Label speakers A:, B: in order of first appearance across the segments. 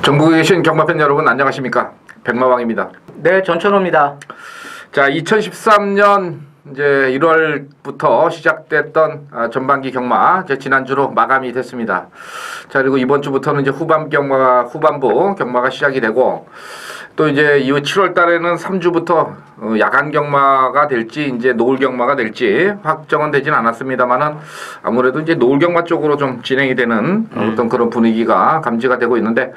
A: 전국에 계신 경마팬 여러분 안녕하십니까? 백마왕입니다.
B: 네, 전천호입니다.
A: 자, 2013년 이제 1월부터 시작됐던 전반기 경마 이제 지난주로 마감이 됐습니다. 자, 그리고 이번 주부터는 이제 후반부 경마가 시작이 되고 또 이제 이후 7월 달에는 3주부터 야간 경마가 될지 이제 노을 경마가 될지 확정은 되진 않았습니다만은 아무래도 이제 노을 경마 쪽으로 좀 진행이 되는 어떤 그런 분위기가 감지가 되고 있는데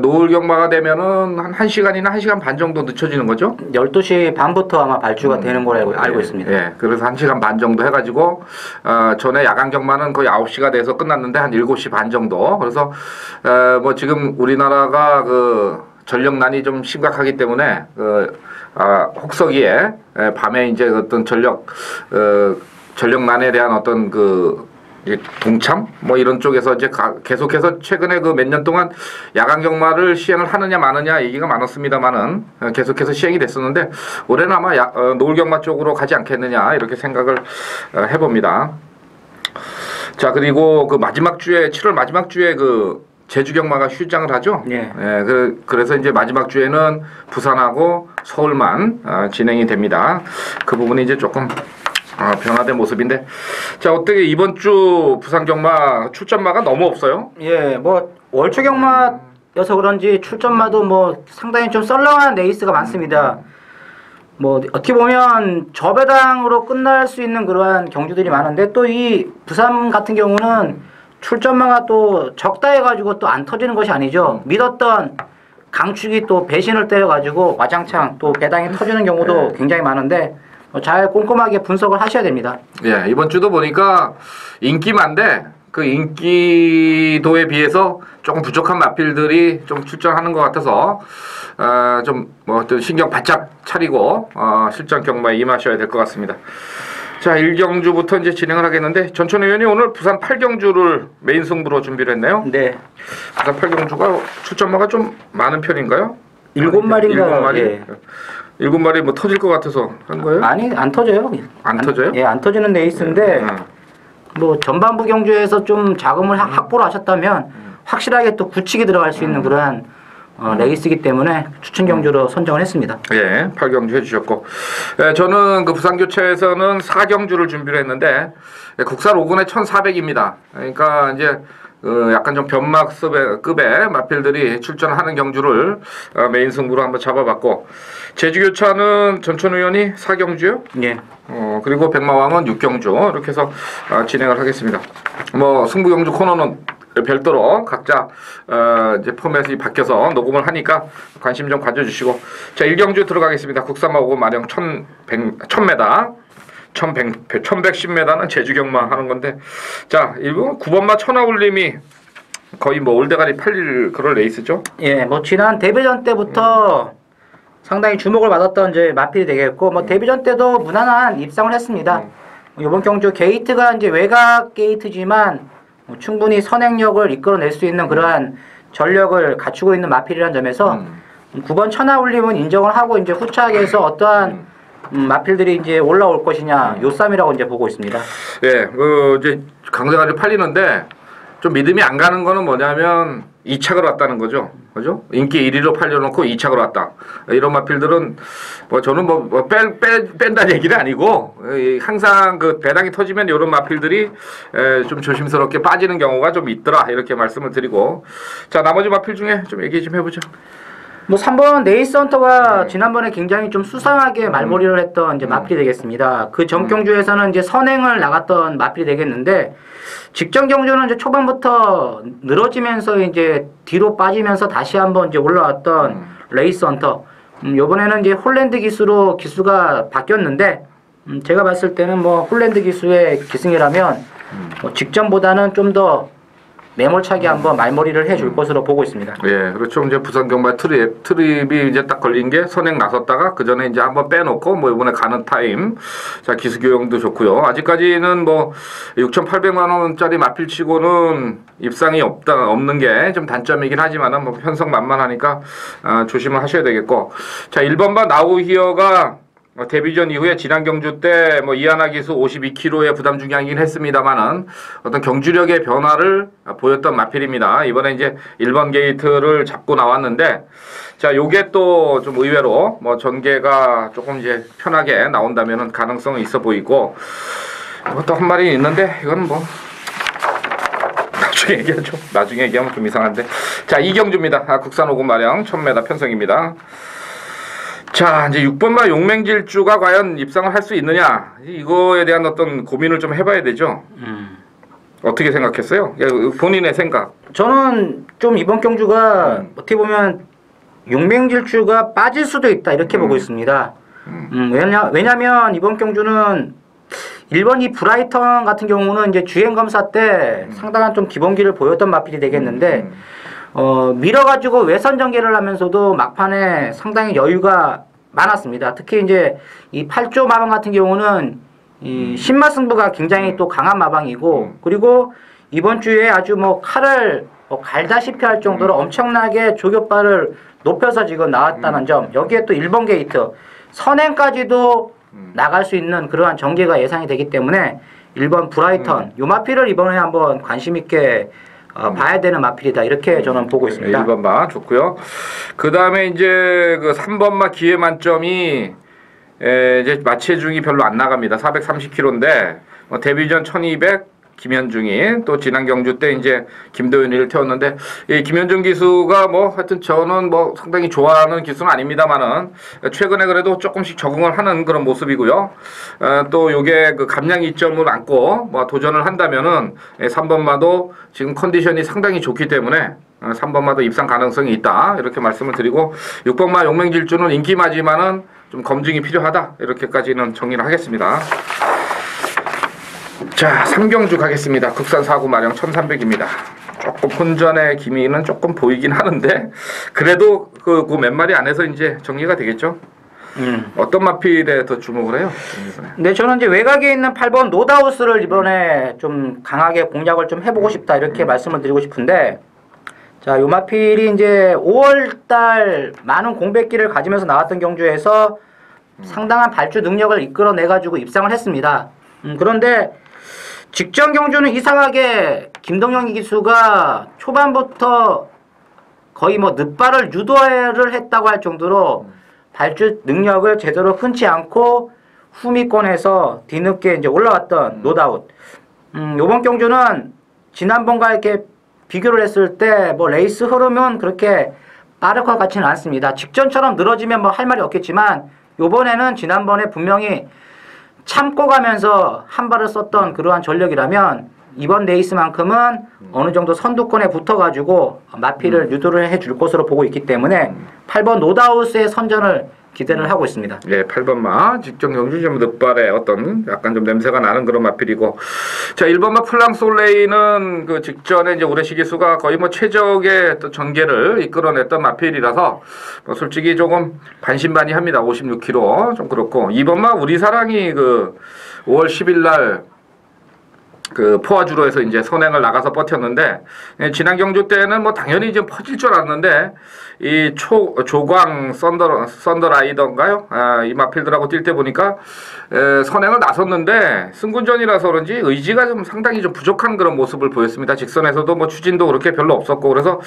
A: 노을 경마가 되면은 한 1시간이나 1시간 반 정도 늦춰지는 거죠?
B: 12시 반부터 아마 발주가 되는 걸로 알고 있습니다.
A: 예, 그래서 1시간 반 정도 해가지고 전에 야간 경마는 거의 9시가 돼서 끝났는데 한 7시 반 정도. 그래서 뭐 지금 우리나라가 그 전력난이 좀 심각하기 때문에 혹서기에 밤에 이제 어떤 전력난에 대한 어떤 그 동참 뭐 이런 쪽에서 이제 계속해서 최근에 그 몇 년 동안 야간 경마를 시행을 하느냐 마느냐 얘기가 많았습니다만은 계속해서 시행이 됐었는데 올해는 아마 노을 경마 쪽으로 가지 않겠느냐 이렇게 생각을 해봅니다. 자, 그리고 그 마지막 주에 7월 마지막 주에 그 제주 경마가 휴장을 하죠.
B: 예.
A: 예, 그래서 이제 마지막 주에는 부산하고 서울만 진행이 됩니다. 그 부분이 이제 조금 변화된 모습인데, 자, 어떻게 이번 주 부산 경마 출전마가 너무 없어요?
B: 예, 뭐 월초 경마여서 그런지 출전마도 뭐 상당히 좀 썰렁한 레이스가 많습니다. 뭐 어떻게 보면 저배당으로 끝날 수 있는 그러한 경주들이 많은데 또 이 부산 같은 경우는 출전마가 또 적다 해가지고 또 안 터지는 것이 아니죠. 믿었던 강축이 또 배신을 때려가지고 와장창 또 배당이 터지는 경우도 굉장히 많은데 잘 꼼꼼하게 분석을 하셔야 됩니다.
A: 예, 이번 주도 보니까 인기만데 그 인기도에 비해서 조금 부족한 마필들이 좀 출전하는 것 같아서 좀 뭐 신경 바짝 차리고 실전 경마에 임하셔야 될 것 같습니다. 자, 1경주부터 이제 진행을 하겠는데 전천 의원이 오늘 부산 8경주를 메인 승부로 준비를 했네요.
B: 네.
A: 부산 8경주가 출전마가 좀 많은 편인가요?
B: 7마리인가?
A: 7마리?
B: 예.
A: 7마리 뭐 터질 것 같아서 한 거예요?
B: 아니, 안 터져요.
A: 안 터져요?
B: 예, 안 터지는 레이스인데 뭐 전반부 경주에서 좀 자금을 확보를 하셨다면 확실하게 또 굳히게 들어갈 수 있는 그러한 레이스이기 때문에 추천 경주로 선정을 했습니다.
A: 예, 8경주 해주셨고, 저는 그 부산교체에서는 4경주를 준비를 했는데 국산 5군에 1,400입니다. 그러니까 이제 약간 좀 변막급의 마필들이 출전하는 경주를 메인 승부로 한번 잡아봤고, 제주교차는 전천 의원이 4경주요?
B: 예.
A: 그리고 백마왕은 6경주 이렇게 해서 진행을 하겠습니다. 뭐 승부경주 코너는 별도로 각자 이제 포맷이 바뀌어서 녹음을 하니까 관심 좀 가져주시고, 자, 1경주 들어가겠습니다. 국산마 5군 마령 1000m 1110m는 제주경마 하는 건데, 자, 이거 9번마 천하울림이 거의 뭐 올대가리 팔릴 그런 레이스죠?
B: 예, 뭐 지난 데뷔전 때부터 상당히 주목을 받았던 이제 마필이 되겠고, 뭐 데뷔전 때도 무난한 입상을 했습니다. 이번 경주 게이트가 이제 외곽 게이트지만 충분히 선행력을 이끌어낼 수 있는 그러한 전력을 갖추고 있는 마필이라는 점에서 9번 천하울림은 인정을 하고 이제 후차하게서 어떠한 마필들이 이제 올라올 것이냐 요쌈이라고 이제 보고 있습니다.
A: 예, 이제 강세가지고 팔리는데 좀 믿음이 안 가는 거는 뭐냐면 2착으로 왔다는 거죠. 그죠? 인기 1위로 팔려놓고 2착으로 왔다. 이런 마필들은 뭐 저는 뺀다는 얘기는 아니고 항상 그 배당이 터지면 이런 마필들이 좀 조심스럽게 빠지는 경우가 좀 있더라. 이렇게 말씀을 드리고, 자, 나머지 마필 중에 좀 얘기 좀 해보죠.
B: 뭐 3번 네이스 헌터가 지난번에 굉장히 좀 수상하게 말몰이를 했던 이제 마필이 되겠습니다. 그 전 경주에서는 이제 선행을 나갔던 마필이 되겠는데, 직전 경주는 이제 초반부터 늘어지면서 이제 뒤로 빠지면서 다시 한번 이제 올라왔던 레이스 헌터. 요번에는 이제 홀랜드 기수로 기수가 바뀌었는데, 제가 봤을 때는 뭐 홀랜드 기수의 기승이라면 뭐 직전보다는 좀 더 매몰차게 한번 말머리를 해줄 것으로 보고 있습니다.
A: 예, 그렇죠. 이제 부산 경마 트립이 이제 딱 걸린 게 선행 나섰다가 그 전에 이제 한번 빼놓고 뭐 이번에 가는 타임, 자, 기수 교형도 좋고요. 아직까지는 뭐 6,800만 원짜리 마필치고는 입상이 없는 게 좀 단점이긴 하지만은 뭐 편성만만하니까 조심을 하셔야 되겠고, 자, 1번반 나우히어가 데뷔전 이후에 지난 경주 때 이하나 기수 52kg의 부담 중량이긴 했습니다만은 어떤 경주력의 변화를 보였던 마필입니다. 이번에 이제 1번 게이트를 잡고 나왔는데, 자, 요게 또 좀 의외로 전개가 조금 이제 편하게 나온다면은 가능성은 있어 보이고, 또 한 마리 있는데 이건 나중에 얘기하죠. 나중에 얘기하면 좀 이상한데. 자, 이경주입니다. 국산 5금 마령 1000m 편성입니다. 자, 이제 6번마 용맹질주가 과연 입상을 할 수 있느냐, 이거에 대한 어떤 고민을 좀 해봐야 되죠. 어떻게 생각했어요? 본인의 생각.
B: 저는 좀 이번 경주가 어떻게 보면 용맹질주가 빠질 수도 있다 이렇게 보고 있습니다. 왜냐면 이번 경주는 1번 이 브라이턴 같은 경우는 이제 주행 검사 때 상당한 좀 기본기를 보였던 마필이 되겠는데, 밀어가지고 외선 전개를 하면서도 막판에 상당히 여유가 많았습니다. 특히 이제 이 8조 마방 같은 경우는 이 신마 승부가 굉장히 또 강한 마방이고, 그리고 이번 주에 아주 칼을 갈다시피 할 정도로 엄청나게 조교발을 높여서 지금 나왔다는 점, 여기에 또 1번 게이트 선행까지도 나갈 수 있는 그러한 전개가 예상이 되기 때문에 1번 브라이턴 요 마필을 이번에 한번 관심 있게 봐야 되는 마필이다 이렇게 저는 보고 있습니다.
A: 1번마 좋고요. 그 다음에 이제 그 3번마 기회 만점이 이제 마체중이 별로 안 나갑니다. 430kg인데 데뷔전 1200 김현중이, 또 지난 경주 때 이제 김도윤이를 태웠는데, 이 김현중 기수가 하여튼 저는 상당히 좋아하는 기수는 아닙니다만은 최근에 그래도 조금씩 적응을 하는 그런 모습이고요. 또 요게 그 감량 이점을 안고 도전을 한다면은 3번마도 지금 컨디션이 상당히 좋기 때문에 3번마도 입상 가능성이 있다 이렇게 말씀을 드리고, 6번마 용맹질주는 인기마지만은 좀 검증이 필요하다 이렇게까지는 정리를 하겠습니다. 자, 3경주 가겠습니다. 국산 4구 마령 1300입니다. 조금 혼전의 기미는 조금 보이긴 하는데, 그래도 그 몇 마리 안에서 이제 정리가 되겠죠. 어떤 마필에 더 주목을 해요?
B: 네, 저는 이제 외곽에 있는 8번 노다우스를 이번에 좀 강하게 공략을 좀 해보고 싶다 이렇게 말씀을 드리고 싶은데, 자, 요 마필이 이제 5월달 많은 공백기를 가지면서 나왔던 경주에서 상당한 발주 능력을 이끌어내가지고 입상을 했습니다. 그런데 직전 경주는 이상하게 김동영 기수가 초반부터 거의 늦발을 유도를 했다고 할 정도로 발주 능력을 제대로 끊지 않고 후미권에서 뒤늦게 이제 올라왔던 노다웃. 요번 경주는 지난번과 이렇게 비교를 했을 때 레이스 흐름은 그렇게 빠를 것 같지는 않습니다. 직전처럼 늘어지면 할 말이 없겠지만, 요번에는 지난번에 분명히 참고 가면서 한 발을 썼던 그러한 전력이라면 이번 레이스만큼은 어느 정도 선두권에 붙어가지고 마필을 유도를 해줄 것으로 보고 있기 때문에 8번 노다우스의 선전을 기대를 하고 있습니다.
A: 네, 8번마 직전 경주 좀 늦발에 어떤 약간 좀 냄새가 나는 그런 마필이고, 자, 1번마 플랑솔레이는 그 직전에 이제 우레시 기수가 거의 최적의 또 전개를 이끌어냈던 마필이라서 솔직히 조금 반신반의합니다. 56kg 좀 그렇고, 2번마 우리 사랑이 그 5월 10일 날 그 포화주로에서 이제 선행을 나가서 버텼는데, 지난 경주 때는 당연히 이제 퍼질 줄 알았는데, 이 조광 썬더라이더인가요? 이 마필들하고 뛸 때 보니까 선행을 나섰는데 승군전이라서 그런지 의지가 좀 상당히 좀 부족한 그런 모습을 보였습니다. 직선에서도 추진도 그렇게 별로 없었고, 그래서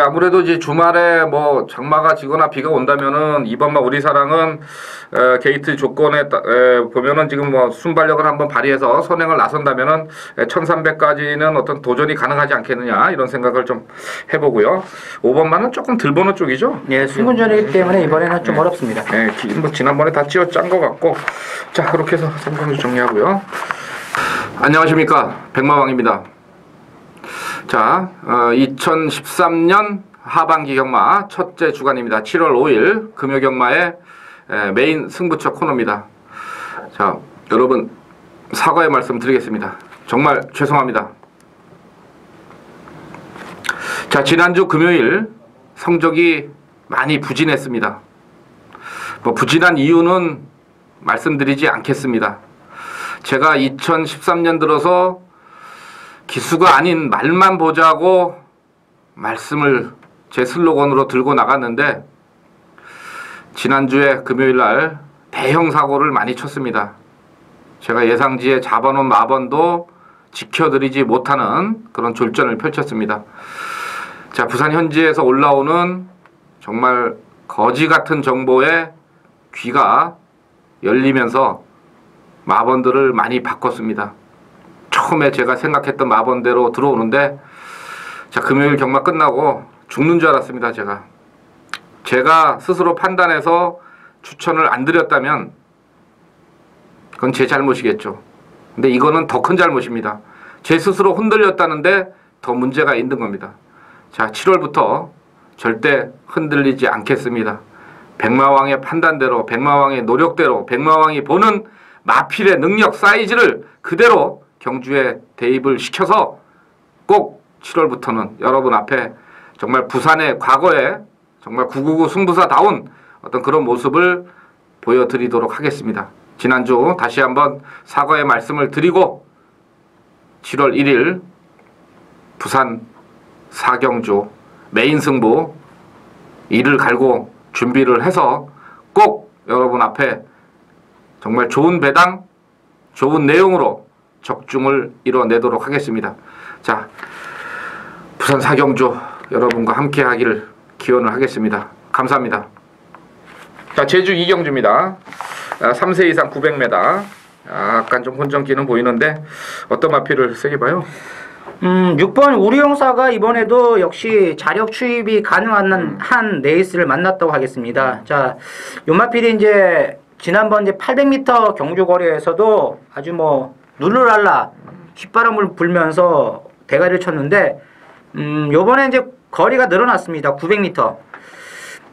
A: 아무래도 이제 주말에 장마가 지거나 비가 온다면은 이번마 우리 사랑은 게이트 조건에 보면은 지금 순발력을 한번 발휘해서 선행을 나선다면은 1300까지는 어떤 도전이 가능하지 않겠느냐 이런 생각을 좀 해보고요. 5번만은 조금 덜 보는 쪽이죠.
B: 예, 승군전이기 때문에 이번에는 좀 어렵습니다.
A: 네, 지난번에 다 짠 것 같고, 자, 그렇게 해서 3경주 정리하고요. 안녕하십니까, 백마왕입니다. 자, 2013년 하반기 경마 첫째 주간입니다. 7월 5일 금요 경마의 메인 승부처 코너입니다. 자, 여러분 사과의 말씀 드리겠습니다. 정말 죄송합니다. 자, 지난주 금요일 성적이 많이 부진했습니다. 부진한 이유는 말씀드리지 않겠습니다. 제가 2013년 들어서 기수가 아닌 말만 보자고 말씀을 제 슬로건으로 들고 나갔는데, 지난주에 금요일 날 대형 사고를 많이 쳤습니다. 제가 예상지에 잡아놓은 마번도 지켜드리지 못하는 그런 졸전을 펼쳤습니다. 자, 부산 현지에서 올라오는 정말 거지 같은 정보에 귀가 열리면서 마번들을 많이 바꿨습니다. 처음에 제가 생각했던 마번대로 들어오는데, 자, 금요일 경마 끝나고 죽는 줄 알았습니다. 제가 스스로 판단해서 추천을 안 드렸다면 그건 제 잘못이겠죠. 근데 이거는 더 큰 잘못입니다. 제 스스로 흔들렸다는데 더 문제가 있는 겁니다. 자, 7월부터 절대 흔들리지 않겠습니다. 백마왕의 판단대로, 백마왕의 노력대로, 백마왕이 보는 마필의 능력 사이즈를 그대로 경주에 대입을 시켜서 꼭 7월부터는 여러분 앞에 정말 부산의 과거에 정말 999 승부사다운 어떤 그런 모습을 보여드리도록 하겠습니다. 지난주 다시 한번 사과의 말씀을 드리고 7월 1일 부산 사경주 메인 승부 이를 갈고 준비를 해서 꼭 여러분 앞에 정말 좋은 배당, 좋은 내용으로 적중을 이뤄내도록 하겠습니다. 자, 부산 사경주 여러분과 함께 하기를 기원을 하겠습니다. 감사합니다. 자, 제주 이경주입니다. 3세 이상 900m. 약간 좀 혼전기는 보이는데 어떤 마필을 세게 봐요?
B: 6번 우리용사가 이번에도 역시 자력 추입이 가능한 한 레이스를 만났다고 하겠습니다. 자, 요 마필이 이제 지난번 이제 800m 경주 거리에서도 아주 뭐 룰루랄라 휘바람을 불면서 대가리를 쳤는데 요번에 이제 거리가 늘어났습니다. 900m.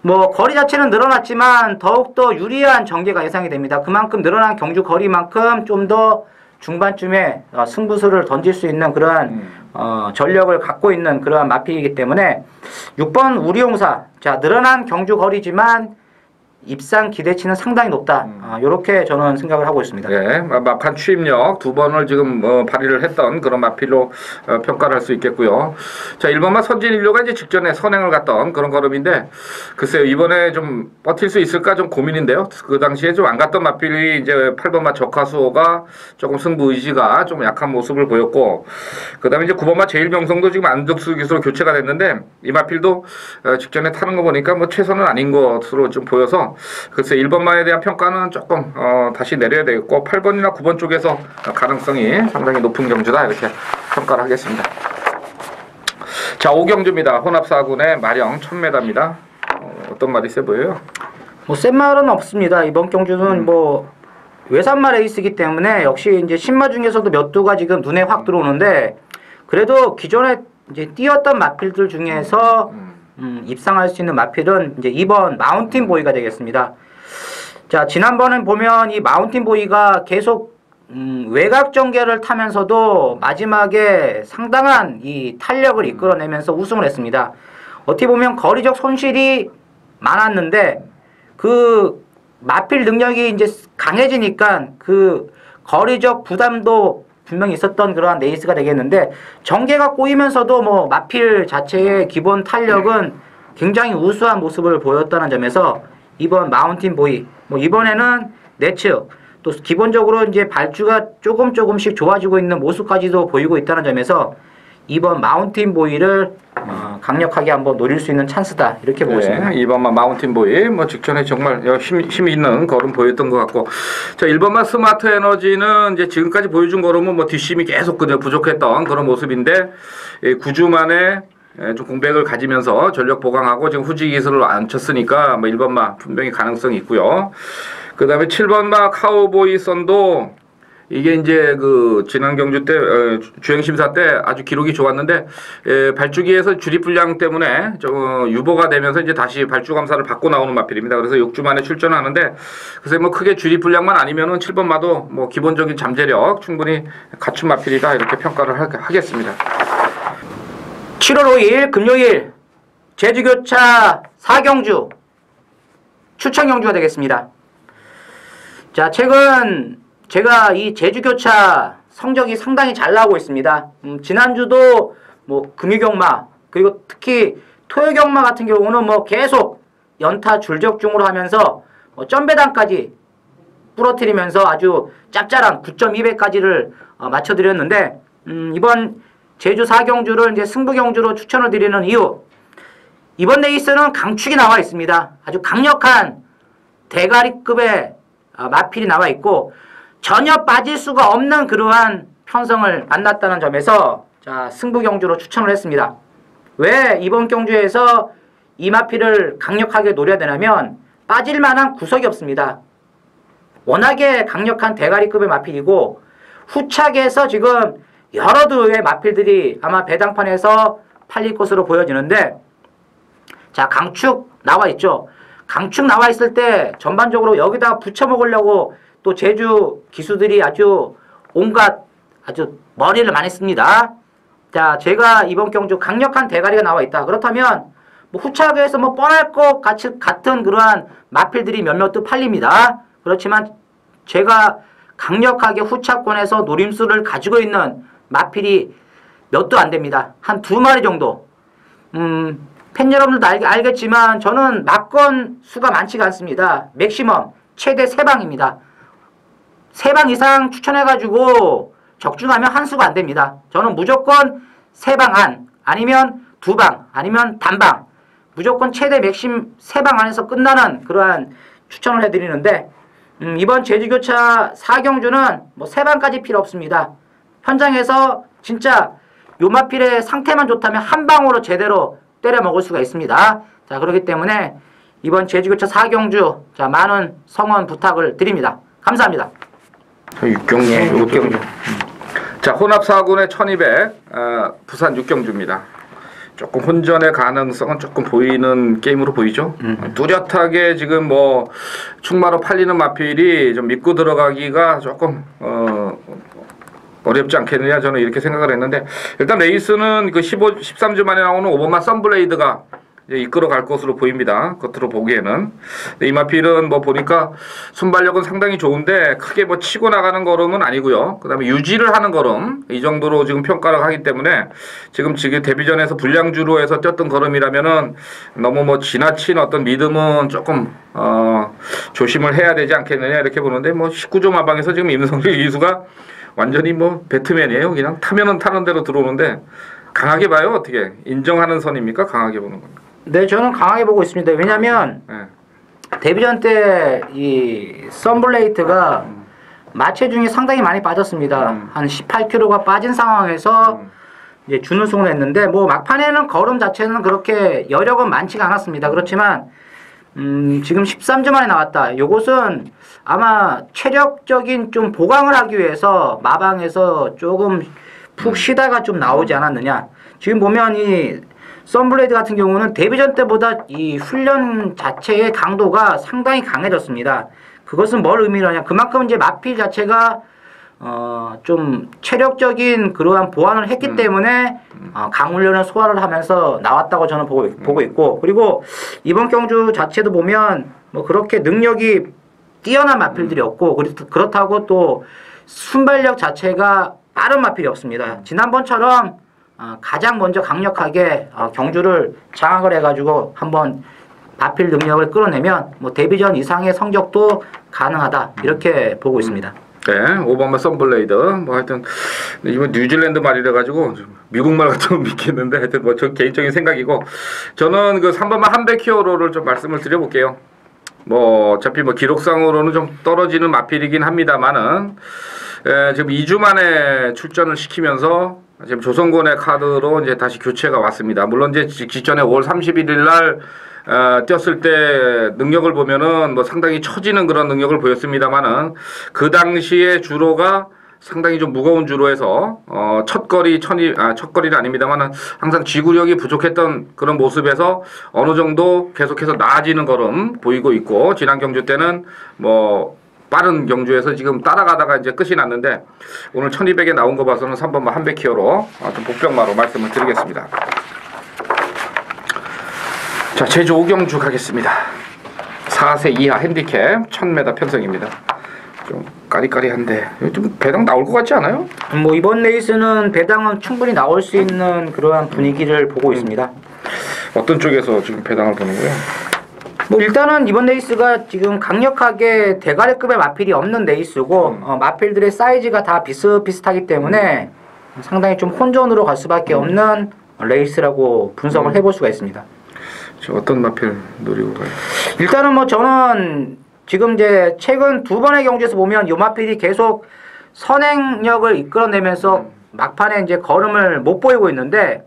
B: 뭐 거리 자체는 늘어났지만 더욱더 유리한 전개가 예상이 됩니다. 그만큼 늘어난 경주 거리만큼 좀 더 중반쯤에 승부수를 던질 수 있는 그러한 전력을 갖고 있는 그러한 마필이기 때문에 6번 우리용사, 자, 늘어난 경주 거리지만 입상 기대치는 상당히 높다. 이렇게 저는 생각을 하고 있습니다.
A: 네, 막판 추입력 두 번을 지금 발휘를 했던 그런 마필로 평가를 할 수 있겠고요. 자, 1번마 선진인류가 이제 직전에 선행을 갔던 그런 걸음인데, 글쎄요, 이번에 좀 버틸 수 있을까 좀 고민인데요. 그 당시에 좀 안 갔던 마필이 이제 8번마 적하수호가 조금 승부 의지가 좀 약한 모습을 보였고, 그 다음에 이제 9번마 제일명성도 지금 안덕수 기수로 교체가 됐는데, 이 마필도 직전에 타는 거 보니까 뭐 최선은 아닌 것으로 좀 보여서, 글쎄 1번마에 대한 평가는 조금 다시 내려야 되겠고 8번이나 9번 쪽에서 가능성이 상당히 높은 경주다 이렇게 평가를 하겠습니다. 자, 5경주입니다. 혼합사군의 마령 1000m입니다. 어떤 말이 세 보여요?
B: 뭐 센 말은 없습니다. 이번 경주는 뭐 외산마 레이스이기 때문에 역시 이제 신마 중에서도 몇 두가 지금 눈에 확 들어오는데 그래도 기존에 이제 뛰었던 마필들 중에서 입상할 수 있는 마필은 이제 2번 마운틴 보이가 되겠습니다. 자, 지난번에 보면 이 마운틴 보이가 계속 외곽 전개를 타면서도 마지막에 상당한 이 탄력을 이끌어내면서 우승을 했습니다. 어떻게 보면 거리적 손실이 많았는데 그 마필 능력이 이제 강해지니까 그 거리적 부담도 분명히 있었던 그러한 레이스가 되겠는데 전개가 꼬이면서도 뭐 마필 자체의 기본 탄력은 굉장히 우수한 모습을 보였다는 점에서 이번 마운틴 보이 뭐 이번에는 내측 또 기본적으로 이제 발주가 조금씩 좋아지고 있는 모습까지도 보이고 있다는 점에서 이번 마운틴 보이를 강력하게 한번 노릴 수 있는 찬스다 이렇게 보고 있습니다.
A: 2번마 마운틴 보이 뭐 직전에 정말 힘이 있는 걸음 보였던 것 같고, 자 1번마 스마트 에너지는 이제 지금까지 보여준 걸음은 뭐 뒷심이 계속 그냥 부족했던 그런 모습인데 9주 만에 좀 공백을 가지면서 전력 보강하고 지금 후지 기술을 안 쳤으니까 뭐 1번마 분명히 가능성이 있고요. 그 다음에 7번마 카우보이 선도 이게 이제 그 지난 경주 때 주행 심사 때 아주 기록이 좋았는데 발주기에서 주립 불량 때문에 좀 유보가 되면서 이제 다시 발주 감사를 받고 나오는 마필입니다. 그래서 6주 만에 출전하는데 그래서 뭐 크게 주립 불량만 아니면은 7번마도 뭐 기본적인 잠재력 충분히 갖춘 마필이다 이렇게 평가를 하겠습니다.
B: 7월 5일 금요일 제주교차 4경주 추천 경주가 되겠습니다. 자, 최근 제가 이 제주교차 성적이 상당히 잘 나오고 있습니다. 지난주도 뭐 금유경마 그리고 특히 토요경마 같은 경우는 뭐 계속 연타 줄적 중으로 하면서 뭐 점배당까지 부러뜨리면서 아주 짭짤한 9.2배까지를 맞춰드렸는데 이번 제주 4경주를 이제 승부 경주로 추천을 드리는 이유, 이번 레이스는 강축이 나와 있습니다. 아주 강력한 대가리급의 마필이 나와 있고 전혀 빠질 수가 없는 그러한 편성을 만났다는 점에서 자, 승부 경주로 추천을 했습니다. 왜 이번 경주에서 이 마필을 강력하게 노려야 되냐면 빠질 만한 구석이 없습니다. 워낙에 강력한 대가리급의 마필이고 후착에서 지금 여러 도의 마필들이 아마 배당판에서 팔릴 것으로 보여지는데, 자, 강축 나와 있죠. 강축 나와 있을 때 전반적으로 여기다 붙여 먹으려고 또 제주 기수들이 아주 온갖 아주 머리를 많이 씁니다. 자, 제가 이번 경주 강력한 대가리가 나와 있다. 그렇다면 뭐 후착에서 뭐 뻔할 것 같은 그러한 마필들이 몇몇 도 팔립니다. 그렇지만 제가 강력하게 후착권에서 노림수를 가지고 있는 마필이 몇도 안 됩니다. 한 2마리 정도. 팬 여러분들도 알겠지만 저는 막건 수가 많지가 않습니다. 맥시멈 최대 3방입니다. 3방 이상 추천해가지고 적중하면 한 수가 안 됩니다. 저는 무조건 3방 안, 아니면 2방, 아니면 단방, 무조건 최대 맥심 3방 안에서 끝나는 그러한 추천을 해드리는데, 이번 제주교차 4경주는 뭐 3방까지 필요 없습니다. 현장에서 진짜 요마필의 상태만 좋다면 한 방으로 제대로 때려 먹을 수가 있습니다. 자, 그렇기 때문에 이번 제주교차 4경주 자, 많은 성원 부탁을 드립니다. 감사합니다.
A: 6경주.
B: 예, 6경주.
A: 자, 혼합 4군의 1200 부산 6경주입니다. 조금 혼전의 가능성은 조금 보이는 게임으로 보이죠. 뚜렷하게 지금 뭐 충마로 팔리는 마필이 좀 믿고 들어가기가 조금 어렵지 않겠느냐, 저는 이렇게 생각을 했는데, 일단 레이스는 그 13주 만에 나오는 오버만 썬블레이드가 이제 이끌어 갈 것으로 보입니다. 겉으로 보기에는. 이 마필은 뭐 보니까 순발력은 상당히 좋은데 크게 뭐 치고 나가는 걸음은 아니고요. 그 다음에 유지를 하는 걸음, 이 정도로 지금 평가를 하기 때문에 지금 데뷔전에서 불량주로 해서 뛰었던 걸음이라면은 너무 뭐 지나친 어떤 믿음은 조금 조심을 해야 되지 않겠느냐, 이렇게 보는데, 뭐 19조 마방에서 지금 임성길 기수가 완전히 뭐 배트맨이에요. 그냥 타면은 타는 대로 들어오는데, 강하게 봐요? 어떻게? 인정하는 선입니까? 강하게 보는 겁니까?
B: 네, 저는 강하게 보고 있습니다. 왜냐면
A: 네.
B: 데뷔전 때 이 썬블레이트가 마체중이 상당히 많이 빠졌습니다. 한 18kg가 빠진 상황에서 이제 준우승을 했는데, 뭐 막판에는 걸음 자체는 그렇게 여력은 많지가 않았습니다. 그렇지만 지금 13주 만에 나왔다. 요것은 아마 체력적인 좀 보강을 하기 위해서 마방에서 조금 푹 쉬다가 좀 나오지 않았느냐. 지금 보면 이 썬블레이드 같은 경우는 데뷔전 때보다 이 훈련 자체의 강도가 상당히 강해졌습니다. 그것은 뭘 의미를 하냐. 그만큼 이제 마필 자체가 좀 체력적인 그러한 보완을 했기 때문에 강훈련을 소화를 하면서 나왔다고 저는 보고 있고, 그리고 이번 경주 자체도 보면 뭐 그렇게 능력이 뛰어난 마필들이 없고, 그렇다고 또 순발력 자체가 빠른 마필이 없습니다. 지난번처럼 가장 먼저 강력하게 경주를 장악을 해가지고 한번 마필 능력을 끌어내면 뭐 데뷔전 이상의 성적도 가능하다, 이렇게 보고 있습니다.
A: 네, 오바마 썬블레이드. 뭐 하여튼 이번 뉴질랜드 말이라 가지고 미국 말 같은 건 믿겠는데, 하여튼 뭐 저 개인적인 생각이고, 저는 그 3번만 한백히어로를 좀 말씀을 드려볼게요. 뭐 어차피 뭐 기록상으로는 좀 떨어지는 마필이긴 합니다만은 지금 2주 만에 출전을 시키면서 지금 조선권의 카드로 이제 다시 교체가 왔습니다. 물론 이제 직전에 5월 31일 날 뛰었을 때 능력을 보면은 뭐 상당히 처지는 그런 능력을 보였습니다만은, 그 당시에 주로가 상당히 좀 무거운 주로에서 첫거리는 아닙니다만은 항상 지구력이 부족했던 그런 모습에서 어느 정도 계속해서 나아지는 걸음 보이고 있고, 지난 경주 때는 뭐 빠른 경주에서 지금 따라가다가 이제 끝이 났는데, 오늘 1200에 나온 거 봐서는 3번만 한백히어로 좀 복병마로 말씀을 드리겠습니다. 자, 제주 5경주 가겠습니다. 4세 이하 핸디캡 1000m 편성입니다. 좀 까리까리한데 좀 배당 나올 것 같지 않아요?
B: 뭐 이번 레이스는 배당은 충분히 나올 수 있는 그러한 분위기를 보고 있습니다.
A: 어떤 쪽에서 지금 배당을 보는 거예요?
B: 뭐 일단은 이번 레이스가 지금 강력하게 대가리급의 마필이 없는 레이스고 마필들의 사이즈가 다 비슷비슷하기 때문에 상당히 좀 혼전으로 갈 수밖에 없는 레이스라고 분석을 해볼 수가 있습니다.
A: 어떤 마필 노리고 가요?
B: 일단은 뭐 저는 지금 이제 최근 두 번의 경주에서 보면 요 마필이 계속 선행력을 이끌어내면서 막판에 이제 걸음을 못 보이고 있는데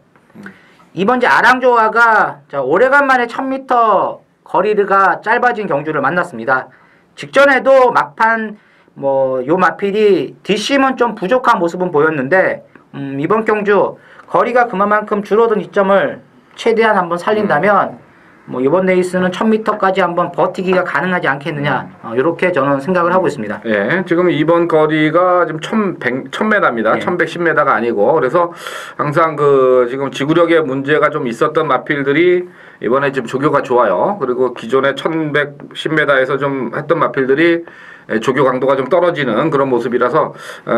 B: 이번 이제 아랑조아가 오래간만에 1000m 거리가 짧아진 경주를 만났습니다. 직전에도 막판 뭐 요 마필이 뒷심은 좀 부족한 모습은 보였는데 이번 경주 거리가 그만큼 줄어든 이점을 최대한 한번 살린다면 뭐 이번 레이스는 1000m까지 한번 버티기가 가능하지 않겠느냐 이렇게 저는 생각을 하고 있습니다.
A: 예, 지금 이번 거리가 지금 1000m입니다. 예. 1110m가 아니고 그래서 항상 그 지금 지구력에 문제가 좀 있었던 마필들이 이번에 지금 조교가 좋아요. 그리고 기존에 1110m에서 좀 했던 마필들이 조교 강도가 좀 떨어지는 그런 모습이라서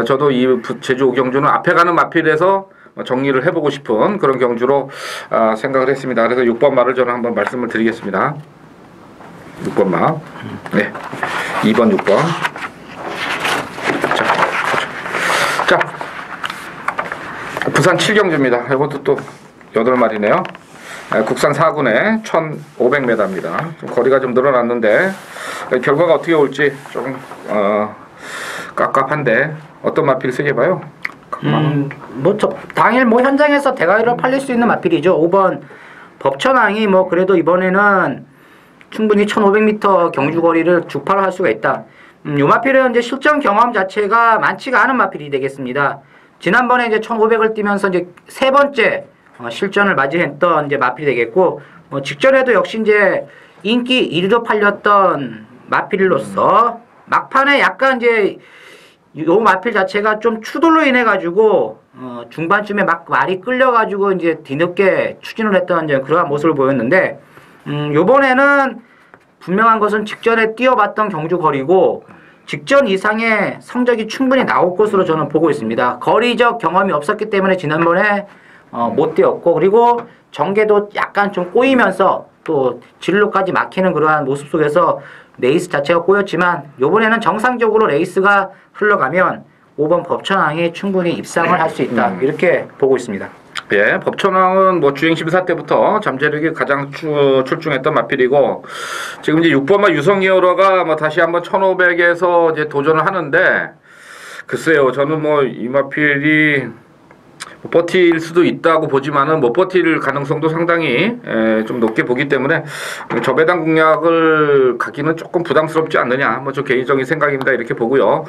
A: 저도 이 제주 5경주는 앞에 가는 마필에서 정리를 해보고 싶은 그런 경주로 생각을 했습니다. 그래서 6번 마를 저는 한번 말씀을 드리겠습니다. 6번 마. 네. 2번 6번. 자. 부산 7경주입니다. 이것도 또 8마리네요. 국산 4군에 1500m입니다. 좀 거리가 좀 늘어났는데 결과가 어떻게 올지 조금 깝깝한데 어떤 마필 쓰게 봐요?
B: 뭐 당일 뭐 현장에서 대가리로 팔릴 수 있는 마필이죠. 5번 법천왕이 뭐 그래도 이번에는 충분히 1500m 경주 거리를 주파를 할 수가 있다. 요 마필은 이제 실전 경험 자체가 많지가 않은 마필이 되겠습니다. 지난번에 이제 1500을 뛰면서 이제 세 번째 실전을 맞이했던 이제 마필이 되겠고, 직전에도 역시 이제 인기 1위로 팔렸던 마필로서 막판에 약간 이제 요 마필 자체가 좀 추돌로 인해 가지고 중반쯤에 막 말이 끌려 가지고 이제 뒤늦게 추진을 했던 이제 그러한 모습을 보였는데, 요번에는 분명한 것은 직전에 뛰어봤던 경주 거리고 직전 이상의 성적이 충분히 나올 것으로 저는 보고 있습니다. 거리적 경험이 없었기 때문에 지난번에 못 뛰었고, 그리고 전개도 약간 좀 꼬이면서 또 진로까지 막히는 그러한 모습 속에서 레이스 자체가 꼬였지만, 요번에는 정상적으로 레이스가 흘러가면 5번 법천왕이 충분히 입상을 할 수 있다, 이렇게 보고 있습니다.
A: 예, 법천왕은 뭐 주행 심사 때부터 잠재력이 가장 출중했던 마필이고, 지금 이제 6번마 유성이어러가 뭐 다시 한번 1500에서 이제 도전을 하는데, 글쎄요, 저는 뭐 이 마필이 버틸 수도 있다고 보지만은 못 버틸 가능성도 상당히 좀 높게 보기 때문에 저배당 공략을 가기는 조금 부담스럽지 않느냐, 뭐 저 개인적인 생각입니다. 이렇게 보고요.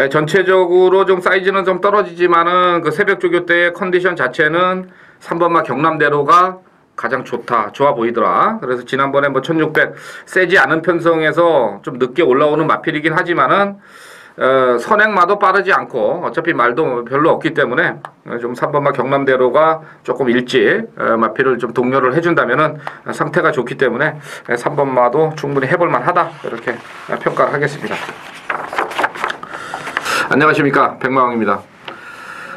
A: 전체적으로 좀 사이즈는 좀 떨어지지만은 그 새벽 조교 때의 컨디션 자체는 3번마 경남대로가 가장 좋아 보이더라. 그래서 지난번에 뭐 1600 세지 않은 편성에서 좀 늦게 올라오는 마필이긴 하지만은 선행마도 빠르지 않고 어차피 말도 별로 없기 때문에 좀 3번마 경남대로가 조금 일찍 마필을 좀 동료를 해준다면은 상태가 좋기 때문에 3번마도 충분히 해볼만 하다, 이렇게 평가를 하겠습니다. 안녕하십니까, 백마왕입니다.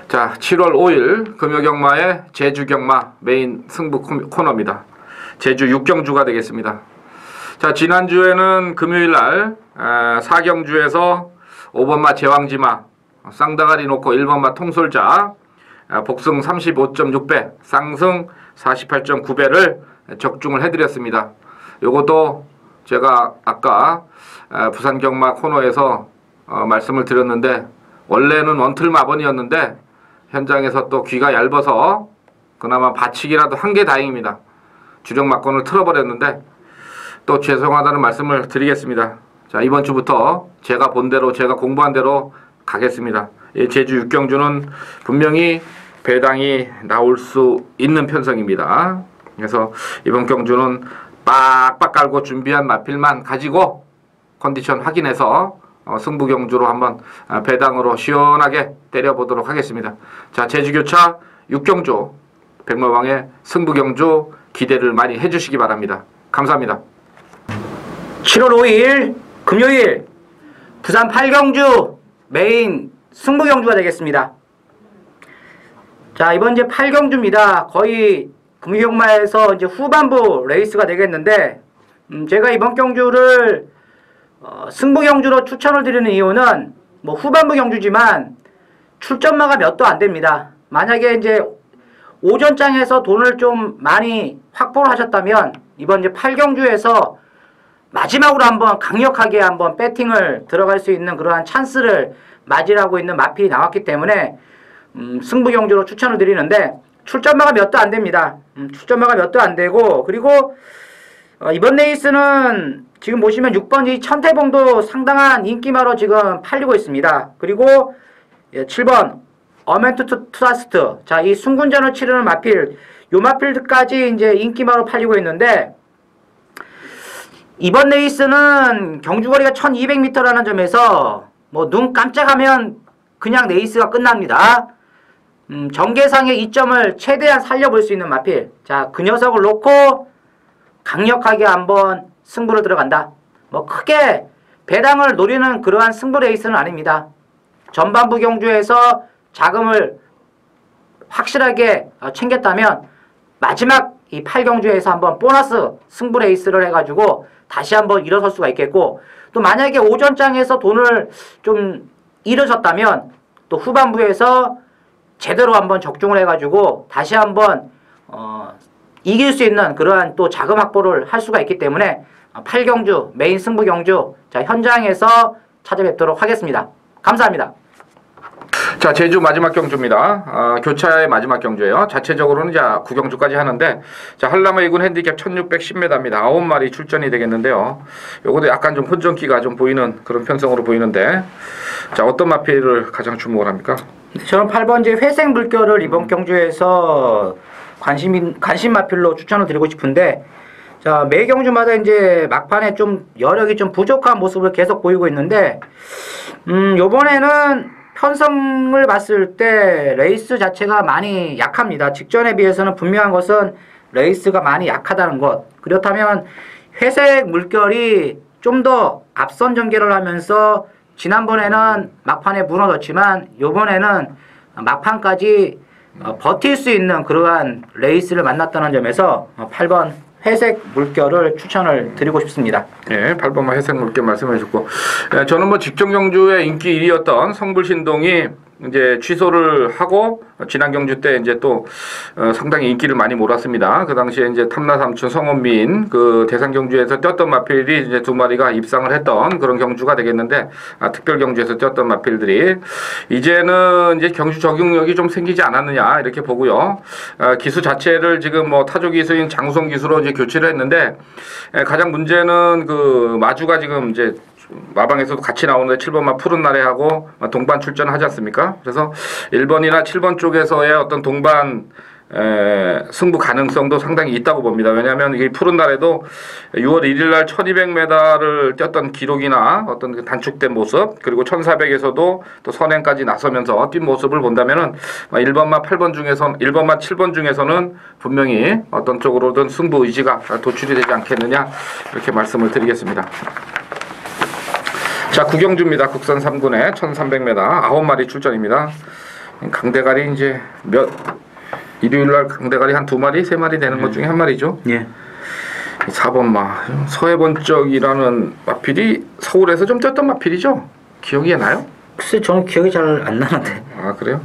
A: 자, 7월 5일 금요경마의 제주경마 메인 승부 코너입니다. 제주 6경주가 되겠습니다. 자, 지난주에는 금요일날 4경주에서 5번마 제왕지마 쌍다가리 놓고 1번마 통솔자 복승 35.6배 쌍승 48.9배를 적중을 해드렸습니다. 요것도 제가 아까 부산경마 코너에서 말씀을 드렸는데, 원래는 원틀 마번이었는데 현장에서 또 귀가 얇아서 그나마 받치기라도 한 게 다행입니다. 주력 막건을 틀어버렸는데 또 죄송하다는 말씀을 드리겠습니다. 자, 이번 주부터 제가 본 대로, 제가 공부한 대로 가겠습니다. 제주 6경주는 분명히 배당이 나올 수 있는 편성입니다. 그래서 이번 경주는 빡빡 깔고 준비한 마필만 가지고 컨디션 확인해서 승부 경주로 한번 배당으로 시원하게 때려보도록 하겠습니다. 자, 제주교차 6경주 백마왕의 승부 경주 기대를 많이 해주시기 바랍니다. 감사합니다.
B: 7월 5일 금요일 부산 8경주 메인 승부 경주가 되겠습니다. 자, 이번 이제 8경주입니다. 거의 금요경마에서 이제 후반부 레이스가 되겠는데, 제가 이번 경주를 승부 경주로 추천을 드리는 이유는 뭐 후반부 경주지만 출전마가 몇 도 안 됩니다. 만약에 이제 오전장에서 돈을 좀 많이 확보를 하셨다면 이번 이제 8경주에서 마지막으로 한번 강력하게 한번 배팅을 들어갈 수 있는 그러한 찬스를 맞이하고 있는 마필이 나왔기 때문에 승부 경주로 추천을 드리는데 출전마가 몇 도 안 됩니다. 출전마가 몇 도 안 되고 그리고 이번 레이스는 지금 보시면 6번 이 천태봉도 상당한 인기마로 지금 팔리고 있습니다. 그리고 7번 어멘투 투사스트 자, 이 순군전을 치르는 마필 요 마필까지 이제 인기마로 팔리고 있는데 이번 레이스는 경주거리가 1200m라는 점에서 뭐 눈 깜짝하면 그냥 레이스가 끝납니다. 전개상의 이점을 최대한 살려볼 수 있는 마필 자, 그 녀석을 놓고 강력하게 한번 승부를 들어간다. 뭐 크게 배당을 노리는 그러한 승부 레이스는 아닙니다. 전반부 경주에서 자금을 확실하게 챙겼다면 마지막 이 8경주에서 한번 보너스 승부 레이스를 해가지고 다시 한번 일어설 수가 있겠고 또 만약에 오전장에서 돈을 좀 잃으셨다면 또 후반부에서 제대로 한번 적중을 해가지고 다시 한번 이길 수 있는 그러한 또 자금 확보를 할 수가 있기 때문에 8경주 메인 승부 경주 자, 현장에서 찾아뵙도록 하겠습니다. 감사합니다.
A: 자, 제주 마지막 경주입니다. 교차의 마지막 경주예요. 자체적으로는 이제 9경주까지 하는데, 자, 한라마 2군 핸디캡 1610m입니다. 9마리 출전이 되겠는데요. 요것도 약간 좀 혼전기가 좀 보이는 그런 편성으로 보이는데, 자, 어떤 마필을 가장 주목을 합니까?
B: 저는 8번째 회색 물결을 이번 경주에서 관심 마필로 추천을 드리고 싶은데, 자, 매 경주마다 이제 막판에 좀 여력이 좀 부족한 모습을 계속 보이고 있는데, 요번에는 편성을 봤을 때 레이스 자체가 많이 약합니다. 직전에 비해서는 분명한 것은 레이스가 많이 약하다는 것. 그렇다면 회색 물결이 좀 더 앞선 전개를 하면서 지난번에는 막판에 무너졌지만 요번에는 막판까지 버틸 수 있는 그러한 레이스를 만났다는 점에서 8번 회색 물결을 추천을 드리고 싶습니다.
A: 예, 8번만 회색 물결 말씀해 주셨고, 예, 저는 뭐 직전 경주의 인기 1위였던 성불신동이 이제 취소를 하고 지난 경주 때 이제 또 상당히 인기를 많이 몰았습니다. 그 당시에 이제 탐나삼촌 성원민 그 대상 경주에서 뛰었던 마필이 이제 2마리가 입상을 했던 그런 경주가 되겠는데, 특별 경주에서 뛰었던 마필들이 이제는 이제 경주 적응력이 좀 생기지 않았느냐 이렇게 보고요. 기수 자체를 지금 뭐 타조 기수인 장우성 기수로 이제 교체를 했는데, 가장 문제는 그 마주가 지금 이제 마방에서도 같이 나오는데 7번만 푸른 날에하고 동반 출전을 하지 않습니까? 그래서 1번이나 7번 쪽에서의 어떤 동반 승부 가능성도 상당히 있다고 봅니다. 왜냐하면 이 푸른 날에도 6월 1일 날 1200m를 뛰었던 기록이나 어떤 그 단축된 모습, 그리고 1400에서도 또 선행까지 나서면서 뛴 모습을 본다면은 1번만 8번 중에서 1번만 7번 중에서는 분명히 어떤 쪽으로든 승부 의지가 도출이 되지 않겠느냐 이렇게 말씀을 드리겠습니다. 자, 구경주입니다. 국산 3군에 1300m 9마리 출전입니다. 강대가리 이제 일요일날 강대가리 한 2마리, 3마리 되는 것 중에 한 마리죠.
B: 예.
A: 4번마 서해번적이라는 마필이 서울에서 좀 뛰었던 마필이죠? 기억이 나요?
B: 글쎄 저는 기억이 잘 안 나는데.
A: 아, 그래요?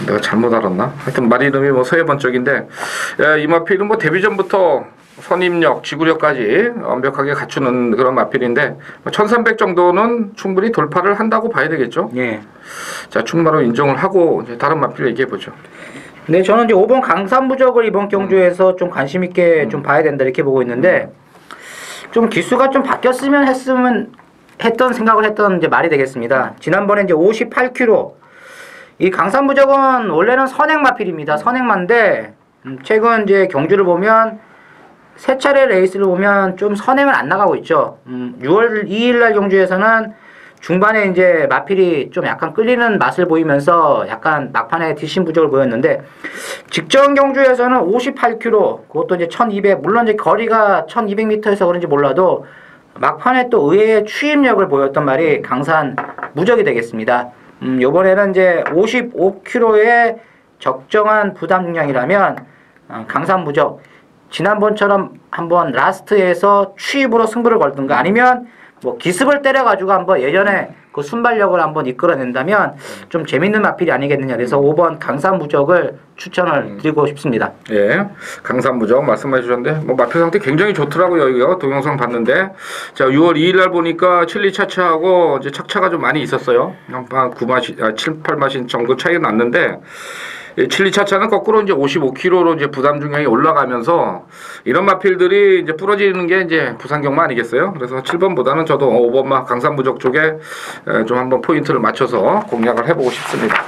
A: 내가 잘못 알았나? 하여튼 말 이름이 뭐 서해번적인데, 이 마필은 뭐 데뷔전부터 선임력, 지구력까지 완벽하게 갖추는 그런 마필인데 1300 정도는 충분히 돌파를 한다고 봐야 되겠죠.
B: 예.
A: 자, 충마로 인정을 하고 이제 다른 마필 얘기해 보죠.
B: 네, 저는 이제 5번 강산부적을 이번 경주에서 좀 관심 있게 좀 봐야 된다 이렇게 보고 있는데, 좀 기수가 좀 바뀌었으면 했던 생각을 했던 이제 말이 되겠습니다. 지난번에 이제 58km 이 강산부적은 원래는 선행 마필입니다. 선행마인데 최근 이제 경주를 보면 세 차례 레이스를 보면 좀 선행을 안 나가고 있죠. 6월 2일 날 경주에서는 중반에 이제 마필이 좀 약간 끌리는 맛을 보이면서 약간 막판에 뒷심 부족을 보였는데, 직전 경주에서는 58km, 그것도 이제 1200, 물론 이제 거리가 1200m에서 그런지 몰라도 막판에 또 의외의 추임력을 보였던 말이 강산 무적이 되겠습니다. 요번에는 이제 55km의 적정한 부담 중량이라면 강산 무적 지난번처럼 한번 라스트에서 추입으로 승부를 걸든가 아니면 뭐 기습을 때려가지고 한번 예전에 그 순발력을 한번 이끌어낸다면 좀 재밌는 마필이 아니겠느냐. 그래서 5번 강산무적을 추천을 드리고 싶습니다.
A: 예, 강산무적 말씀해 주셨는데 뭐 마필 상태 굉장히 좋더라고요. 이거 동영상 봤는데 자 6월 2일 날 보니까 칠리 차차하고 이제 착차가 좀 많이 있었어요. 한 9마신, 7, 8마신 정도 차이가 났는데 이 칠리 차차는 거꾸로 이제 55kg로 이제 부담 중량이 올라가면서 이런 마필들이 이제 부러지는 게 이제 부산경마 아니겠어요? 그래서 7번보다는 저도 5번마 강산무적 쪽에 좀 한번 포인트를 맞춰서 공략을 해보고 싶습니다.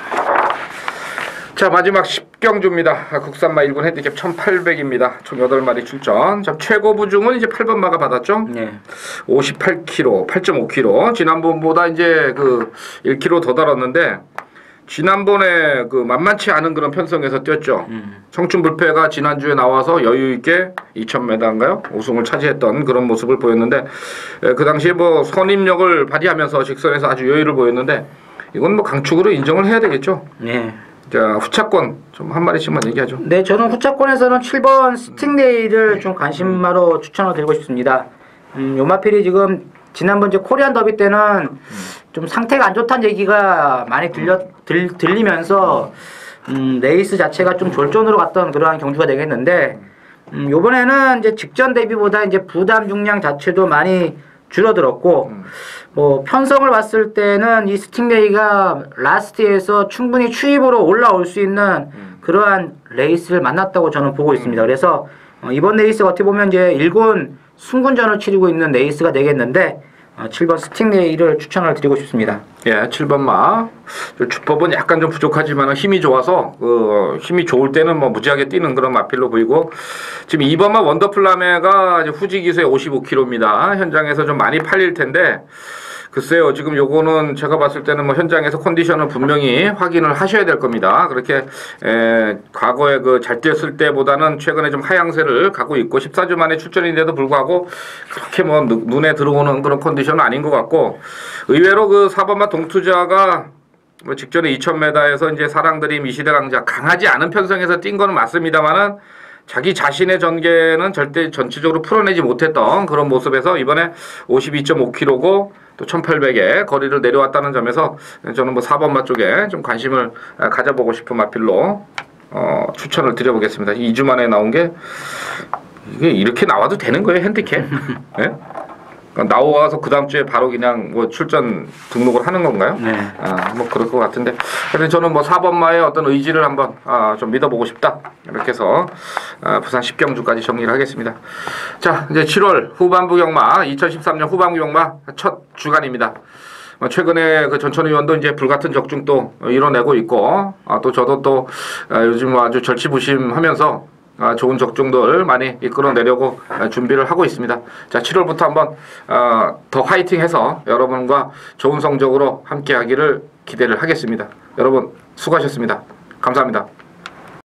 A: 자 마지막 10경주입니다. 국산마 1군 핸디캡 1800입니다. 총 8마리 출전. 자, 최고 부중은 이제 8번마가 받았죠?
B: 네.
A: 58kg, 8.5kg. 지난번보다 이제 그 1kg 더 달았는데 지난번에 그 만만치 않은 그런 편성에서 뛰었죠. 청춘불패가 지난주에 나와서 여유있게 2000m인가요? 우승을 차지했던 그런 모습을 보였는데 그 당시에 뭐 선임력을 발휘하면서 직선에서 아주 여유를 보였는데 이건 뭐 강축으로 인정을 해야 되겠죠.
B: 네.
A: 자 후차권 좀 한 마리씩만 얘기하죠.
B: 네, 저는 후차권에서는 7번 스팅레이를 좀 관심마로 추천을 드리고 싶습니다. 요 마필이 지금 지난번 이제 코리안 더비 때는 좀 상태가 안 좋다는 얘기가 많이 들리면서 레이스 자체가 좀 졸전으로 갔던 그러한 경주가 되겠는데 요번에는 이제 직전 대비보다 이제 부담 중량 자체도 많이 줄어들었고 뭐 편성을 봤을 때는 이 스팅레이가 라스트에서 충분히 추입으로 올라올 수 있는 그러한 레이스를 만났다고 저는 보고 있습니다. 그래서 이번 레이스가 어떻게 보면 이제 1군 승군전을 치르고 있는 레이스가 되겠는데 7번 스팅레이를 추천을 드리고 싶습니다.
A: 예, 7번마. 주법은 약간 좀 부족하지만 힘이 좋아서 힘이 좋을 때는 뭐 무지하게 뛰는 그런 마필로 보이고 지금 2번마 원더플라메가 이제 후지 기수의 55kg입니다. 현장에서 좀 많이 팔릴 텐데 글쎄요, 지금 요거는 제가 봤을 때는 뭐 현장에서 컨디션을 분명히 확인을 하셔야 될 겁니다. 그렇게 과거에 그 잘 뛰었을 때보다는 최근에 좀 하향세를 갖고 있고 14주 만에 출전인데도 불구하고 그렇게 뭐 눈에 들어오는 그런 컨디션은 아닌 것 같고 의외로 그 4번마 동투자가 뭐 직전에 2000m에서 이제 사랑드림 이시대 강자 강하지 않은 편성에서 뛴 거는 맞습니다만은 자기 자신의 전개는 절대 전체적으로 풀어내지 못했던 그런 모습에서 이번에 52.5kg고 또 1800에 거리를 내려왔다는 점에서 저는 뭐 4번마 쪽에 좀 관심을 가져보고 싶은 마필로 추천을 드려보겠습니다. 2주 만에 나온 게 이게 이렇게 나와도 되는 거예요, 핸디캡? 네? 나와서 그 다음 주에 바로 그냥 뭐 출전 등록을 하는 건가요?
B: 네.
A: 뭐 그럴 것 같은데. 근데 저는 뭐 4번마의 어떤 의지를 한번 좀 믿어보고 싶다. 이렇게 해서 부산 10경주까지 정리를 하겠습니다. 자, 이제 7월 후반부 경마, 2013년 후반부 경마 첫 주간입니다. 최근에 그 전천의원도 이제 불같은 적중 또 이뤄내고 있고, 또 저도 또 요즘 아주 절치부심하면서 좋은 적중들 많이 이끌어내려고 준비를 하고 있습니다. 자, 7월부터 한번 더 화이팅해서 여러분과 좋은 성적으로 함께 하기를 기대를 하겠습니다. 여러분 수고하셨습니다. 감사합니다.